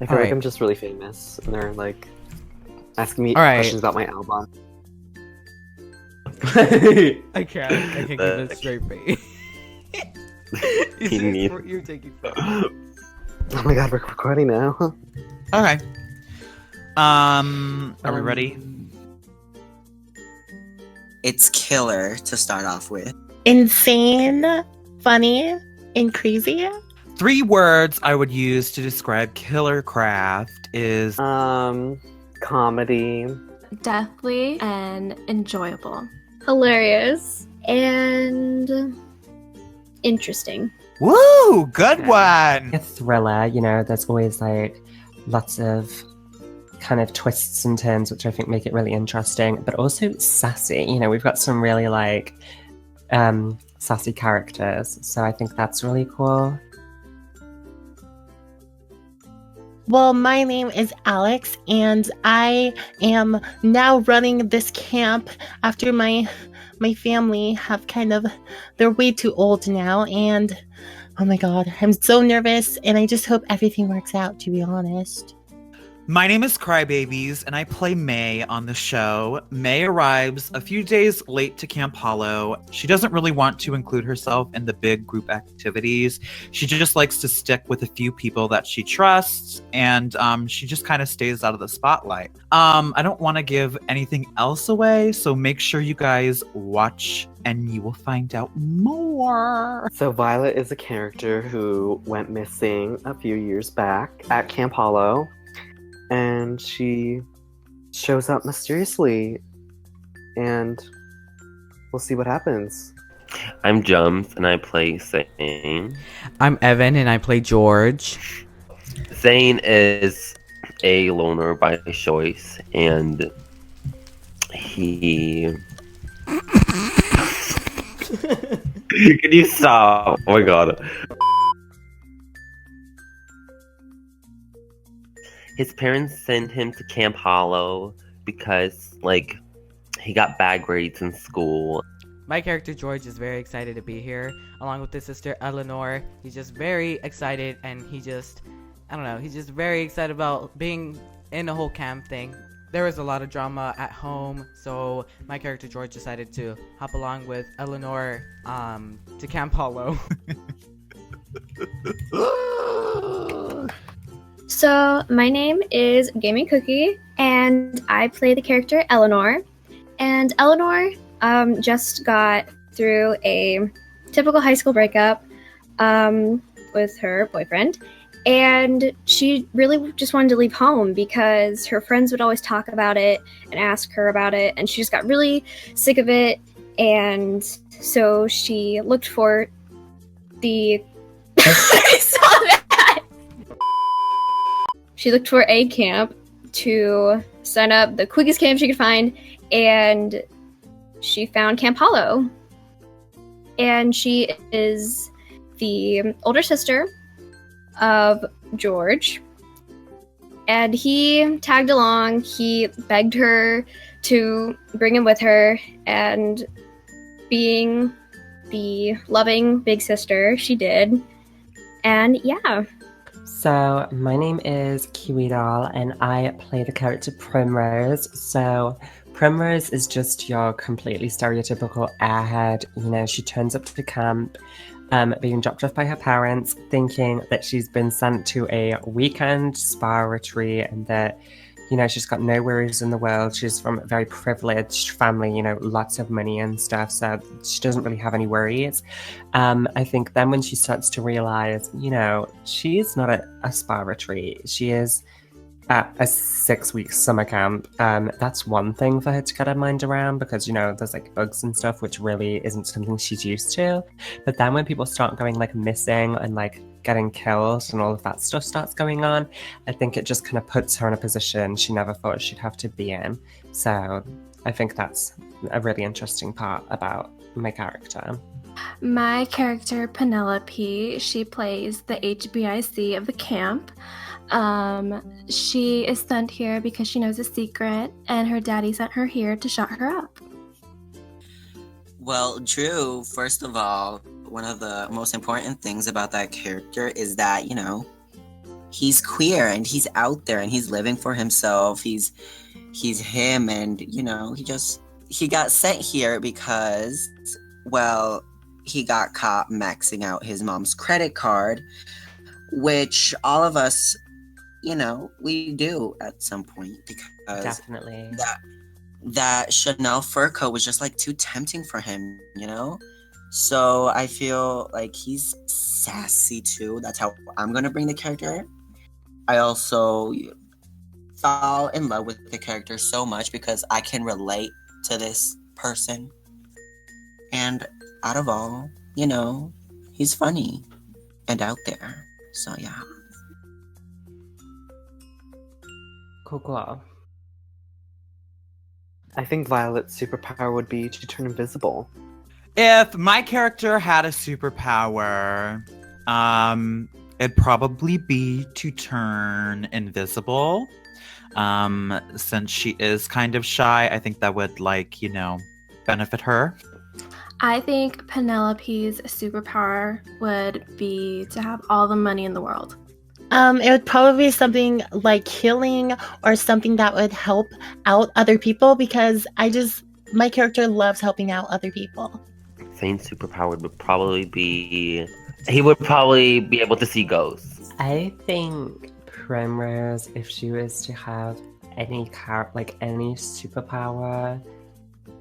I feel like I'm just really famous, and they're like asking me Alright. questions about my album. I can't give it a straight face. You're taking forever. Oh my god, we're recording now. Okay. Are we ready? It's killer to start off with. Insane, funny, and crazy. 3 words I would use to describe Killercraft is Comedy. Deathly and enjoyable. Hilarious and interesting. woo, good one. A thriller, you know, there's always like lots of kind of twists and turns which I think make it really interesting, but also sassy. You know, we've got some really like sassy characters, so I think that's really cool. Well, my name is Alex, and I am now running this camp after my family have they're way too old now, and oh my god, I'm so nervous, and I just hope everything works out, to be honest. My name is Crybabies, and I play May on the show. May arrives a few days late to Camp Hollow. She doesn't really want to include herself in the big group activities. She just likes to stick with a few people that she trusts, and she just kind of stays out of the spotlight. I don't want to give anything else away, so make sure you guys watch and you will find out more. So Violet is a character who went missing a few years back at Camp Hollow. And she shows up mysteriously, and we'll see what happens. I'm Jumbs, and I play Zane. I'm Evan, and I play George. Zane is a loner by choice, and he... Can you stop? Oh my god. His parents sent him to Camp Hollow because, like, he got bad grades in school. My character George is very excited to be here, along with his sister Eleanor. He's just very excited, and he's just very excited about being in the whole camp thing. There was a lot of drama at home, so my character George decided to hop along with Eleanor to Camp Hollow. So, my name is GamingCookie, and I play the character Eleanor. And Eleanor just got through a typical high school breakup with her boyfriend, and she really just wanted to leave home because her friends would always talk about it and ask her about it, and she just got really sick of it, and so she looked for the... I saw that! She looked for a camp to sign up, the quickest camp she could find, and she found Camp Hollow. And she is the older sister of George. And he tagged along, he begged her to bring him with her, and being the loving big sister, she did. And yeah. So, my name is KiwiDoll, and I play the character Primrose. So, Primrose is just your completely stereotypical airhead. You know, she turns up to the camp, being dropped off by her parents, thinking that she's been sent to a weekend spa retreat and that, you know, she's got no worries in the world. She's from a very privileged family, you know, lots of money and stuff, so she doesn't really have any worries. I think then when she starts to realize, you know, she's not at a spa retreat, she is at a 6-week summer camp. That's one thing for her to get her mind around because, you know, there's like bugs and stuff, which really isn't something she's used to. But then when people start going like missing and like getting killed and all of that stuff starts going on, I think it just kind of puts her in a position she never thought she'd have to be in. So I think that's a really interesting part about my character. My character Penelope, she plays the HBIC of the camp. She is sent here because she knows a secret, and her daddy sent her here to shut her up. Well, Drew, first of all, one of the most important things about that character is that, you know, he's queer and he's out there and he's living for himself. He's him, and he got sent here because, well, he got caught maxing out his mom's credit card, which all of us, we do at some point, because Definitely. that Chanel fur coat was just like too tempting for him, So I feel like he's sassy too. That's how I'm gonna bring the character. I also fall in love with the character so much because I can relate to this person. And out of all, he's funny and out there. So yeah. Cool. I think Violet's superpower would be to turn invisible. If my character had a superpower, it'd probably be to turn invisible. Since she is kind of shy, I think that would, benefit her. I think Penelope's superpower would be to have all the money in the world. It would probably be something like healing or something that would help out other people, because my character loves helping out other people. Same superpower would probably be... He would probably be able to see ghosts. I think Primrose, if she was to have any superpower,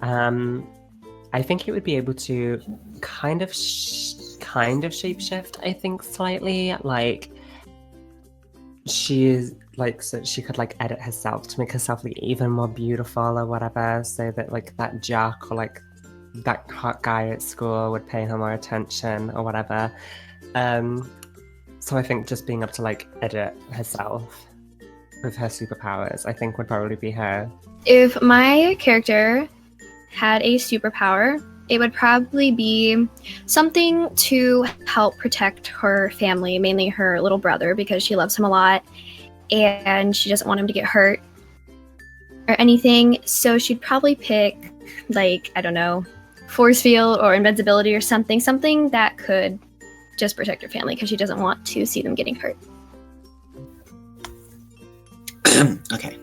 I think it would be able to kind of shapeshift, I think, slightly. She's so she could edit herself to make herself even more beautiful or whatever, so that that jock or that hot guy at school would pay her more attention or whatever. So I think just being able to edit herself with her superpowers, I think, would probably be her. If my character had a superpower, it would probably be something to help protect her family, mainly her little brother, because she loves him a lot and she doesn't want him to get hurt or anything. So she'd probably pick, I don't know, force field or invincibility or something that could just protect her family, because she doesn't want to see them getting hurt. Okay.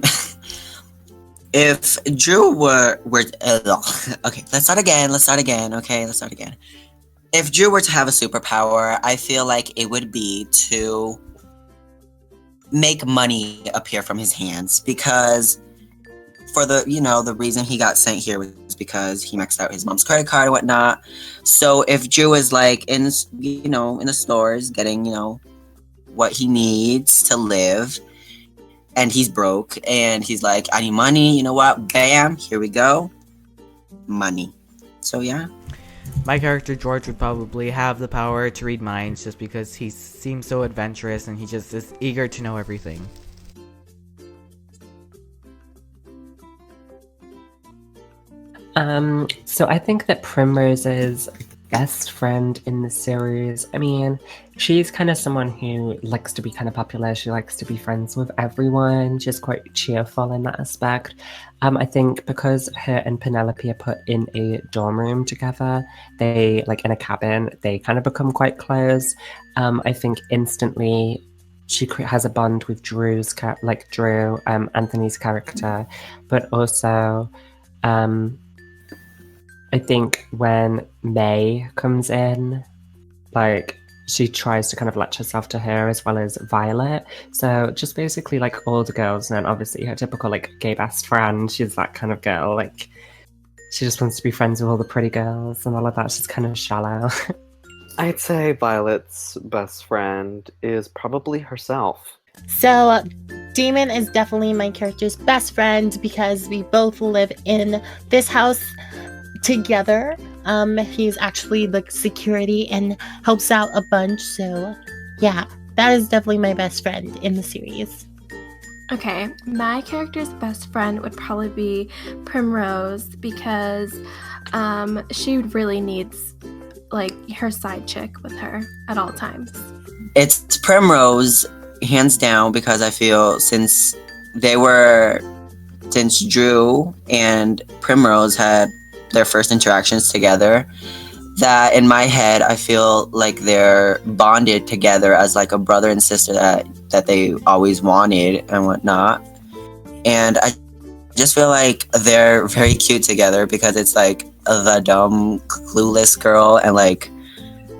If Drew were okay, let's start again. Okay, let's start again. If Drew were to have a superpower, I feel like it would be to make money appear from his hands, because for the reason he got sent here was because he maxed out his mom's credit card and whatnot. So if Drew is in the stores getting what he needs to live, and he's broke, and he's like, I need money, you know what? Bam, here we go. Money. So, yeah. My character, George, would probably have the power to read minds, just because he seems so adventurous and he just is eager to know everything. So I think that Primrose's best friend in the series, I mean, she's kind of someone who likes to be kind of popular. She likes to be friends with everyone. She's quite cheerful in that aspect. I think because her and Penelope are put in a dorm room together, they, in a cabin, they kind of become quite close. I think instantly she has a bond with Drew, Anthony's character, but also, I think when May comes in, she tries to kind of latch herself to her as well as Violet. So just basically all the girls, and then obviously her typical gay best friend. She's that kind of girl. She just wants to be friends with all the pretty girls and all of that. She's kind of shallow. I'd say Violet's best friend is probably herself. So Damon is definitely my character's best friend, because we both live in this house together. He's actually security and helps out a bunch. So yeah, that is definitely my best friend in the series. Okay, my character's best friend would probably be Primrose, because she really needs her side chick with her at all times. It's Primrose, hands down, because I feel since Drew and Primrose had their first interactions together, that in my head I feel like they're bonded together as like a brother and sister that they always wanted and whatnot. And I just feel like they're very cute together because it's like the dumb, clueless girl and like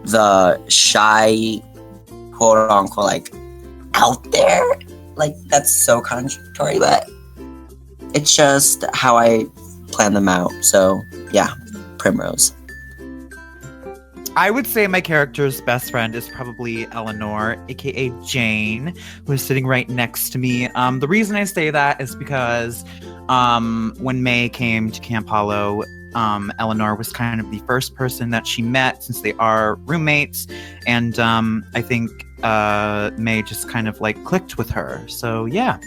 the shy, quote unquote, like out there. Like that's so contradictory, but it's just how I plan them out. So yeah, Primrose. I would say my character's best friend is probably Eleanor, aka Jane, who is sitting right next to me. The reason I say that is because when May came to Camp Hollow, Eleanor was kind of the first person that she met since they are roommates, and I think May just kind of like clicked with her. So yeah.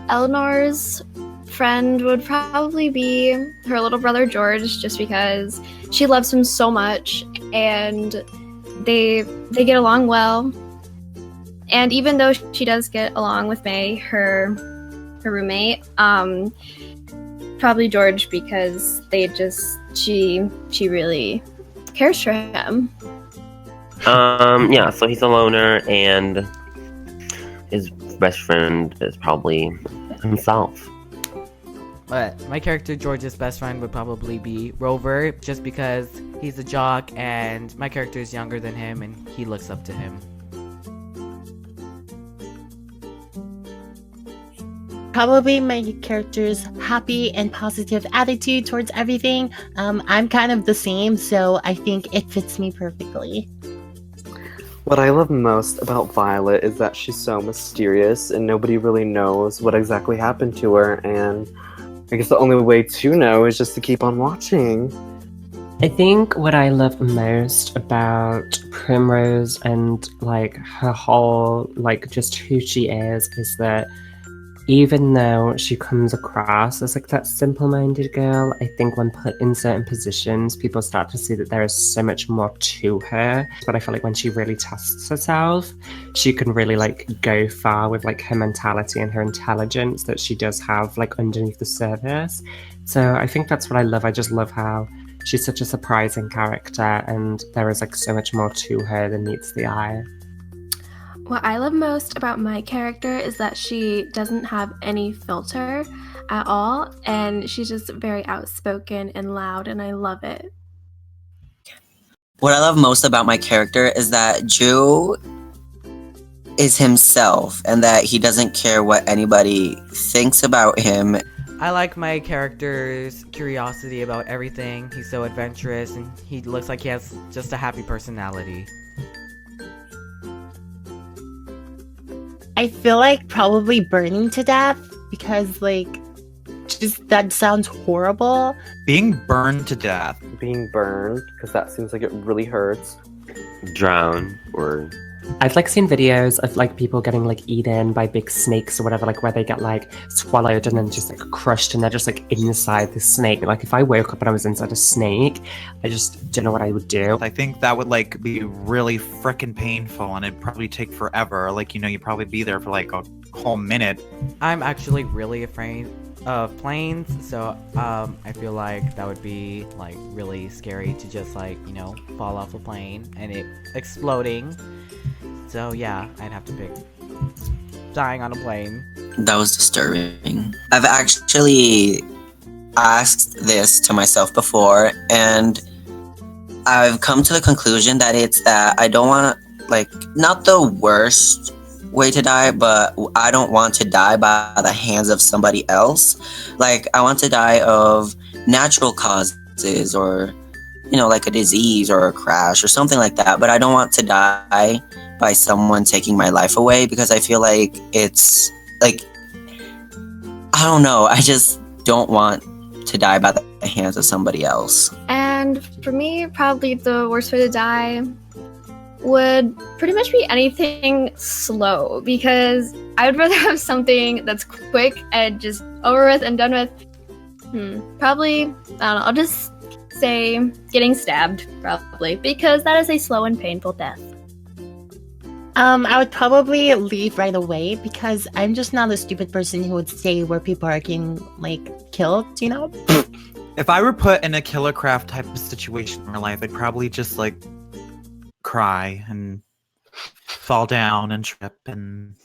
Eleanor's friend would probably be her little brother George, just because she loves him so much and they get along well. And even though she does get along with May, her roommate, probably George, because she really cares for him. Yeah, so he's a loner and his best friend is probably himself. But my character George's best friend would probably be Rover, just because he's a jock and my character is younger than him and he looks up to him. Probably my character's happy and positive attitude towards everything. I'm kind of the same, so I think it fits me perfectly. What I love most about Violet is that she's so mysterious and nobody really knows what exactly happened to her, and I guess the only way to know is just to keep on watching. I think what I love most about Primrose and like her whole, like just who she is that even though she comes across as like that simple-minded girl, I think when put in certain positions, people start to see that there is so much more to her. But I feel like when she really tests herself, she can really like go far with like her mentality and her intelligence that she does have like underneath the surface. So I think that's what I love. I just love how she's such a surprising character and there is like so much more to her than meets the eye. What I love most about my character is that she doesn't have any filter at all, and she's just very outspoken and loud, and I love it. What I love most about my character is that Drew is himself and that he doesn't care what anybody thinks about him. I like my character's curiosity about everything. He's so adventurous and he looks like he has just a happy personality. I feel like probably burning to death because like just that sounds horrible. Being burned to death. Being burned, because that seems like it really hurts. Drown or... I've like seen videos of like people getting like eaten by big snakes or whatever, like where they get like swallowed and then just like crushed and they're just like inside the snake. Like if I woke up and I was inside a snake, I just don't know what I would do. I think that would like be really freaking painful and it'd probably take forever. Like, you know, you'd probably be there for like a whole minute. I'm actually really afraid of planes, so I feel like that would be like really scary to just like, you know, fall off a plane and it exploding. So yeah, I'd have to pick dying on a plane. That was disturbing. I've actually asked this to myself before, and I've come to the conclusion that it's that I don't want, like, not the worst way to die, but I don't want to die by the hands of somebody else. Like, I want to die of natural causes or, you know, like a disease or a crash or something like that, but I don't want to die by someone taking my life away because I feel like it's like, I don't know, I just don't want to die by the hands of somebody else. And for me, probably the worst way to die would pretty much be anything slow, because I would rather have something that's quick and just over with and done with. Probably, I don't know, I'll just say getting stabbed, probably, because that is a slow and painful death. I would probably leave right away because I'm just not a stupid person who would stay where people are getting like killed, you know? If I were put in a Killercraft type of situation in my life, I'd probably just like cry and fall down and trip and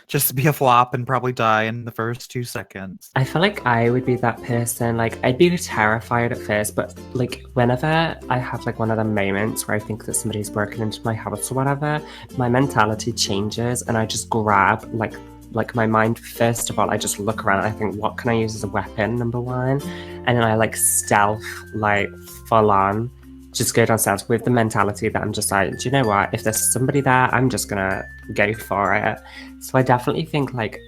just be a flop and probably die in the first 2 seconds. I feel like I would be that person. Like, I'd be terrified at first, but like, whenever I have like one of the moments where I think that somebody's broken into my house or whatever, my mentality changes and I just grab like my mind. First of all, I just look around and I think, what can I use as a weapon, number one? And then I like stealth, like full on, just go downstairs with the mentality that I'm just like, do you know what? If there's somebody there, I'm just gonna go for it. So I definitely think like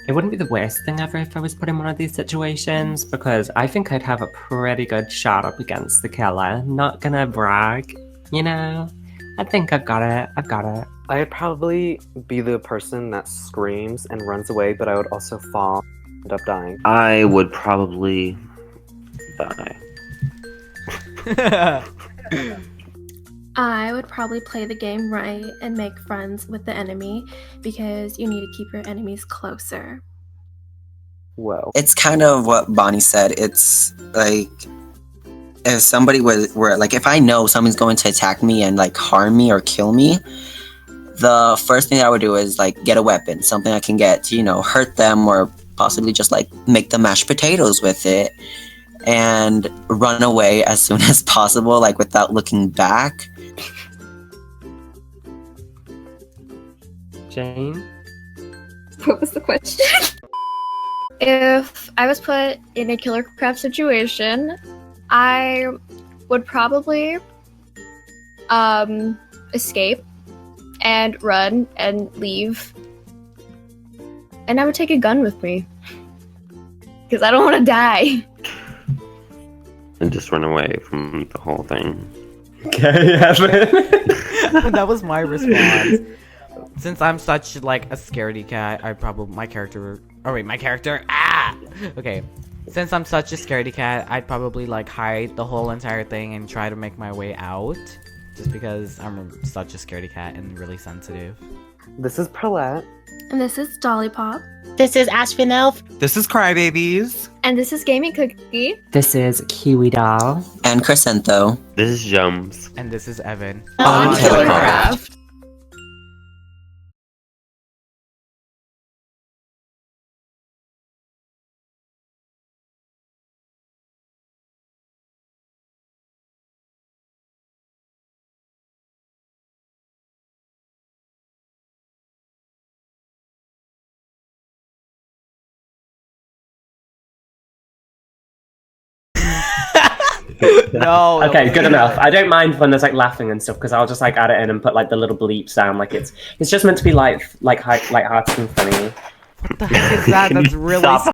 it wouldn't be the worst thing ever if I was put in one of these situations, because I think I'd have a pretty good shot up against the killer. Not gonna brag, you know? I think I've got it. I'd probably be the person that screams and runs away, but I would also fall and end up dying. I would probably die. I would probably play the game right and make friends with the enemy because you need to keep your enemies closer. Whoa. It's kind of what Bonnie said. It's like if somebody were like, if I know someone's going to attack me and like harm me or kill me, the first thing I would do is like get a weapon, something I can get to, you know, hurt them or possibly just like make them mashed potatoes with it and run away as soon as possible, like without looking back. Jane? What was the question? If I was put in a Killercraft situation, I would probably escape and run and leave. And I would take a gun with me. Because I don't want to die. And just run away from the whole thing. Okay, Evan. That was my response. Since I'm such like a scaredy cat, my character. Okay. Since I'm such a scaredy cat, I'd probably like hide the whole entire thing and try to make my way out. Just because I'm such a scaredy cat and really sensitive. This is Pearlette. And this is Dollypop. This is Ashvinelf. This is Crybabies. And this is GamingCookie. This is KiwiDoll. And Crescentho. This is Jumbs. And this is Evan. On Killercraft. No. Okay, good enough. I don't mind when there's like laughing and stuff because I'll just like add it in and put like the little bleep sound. Like it's just meant to be like hearted and funny. What the heck is that? That's really Stop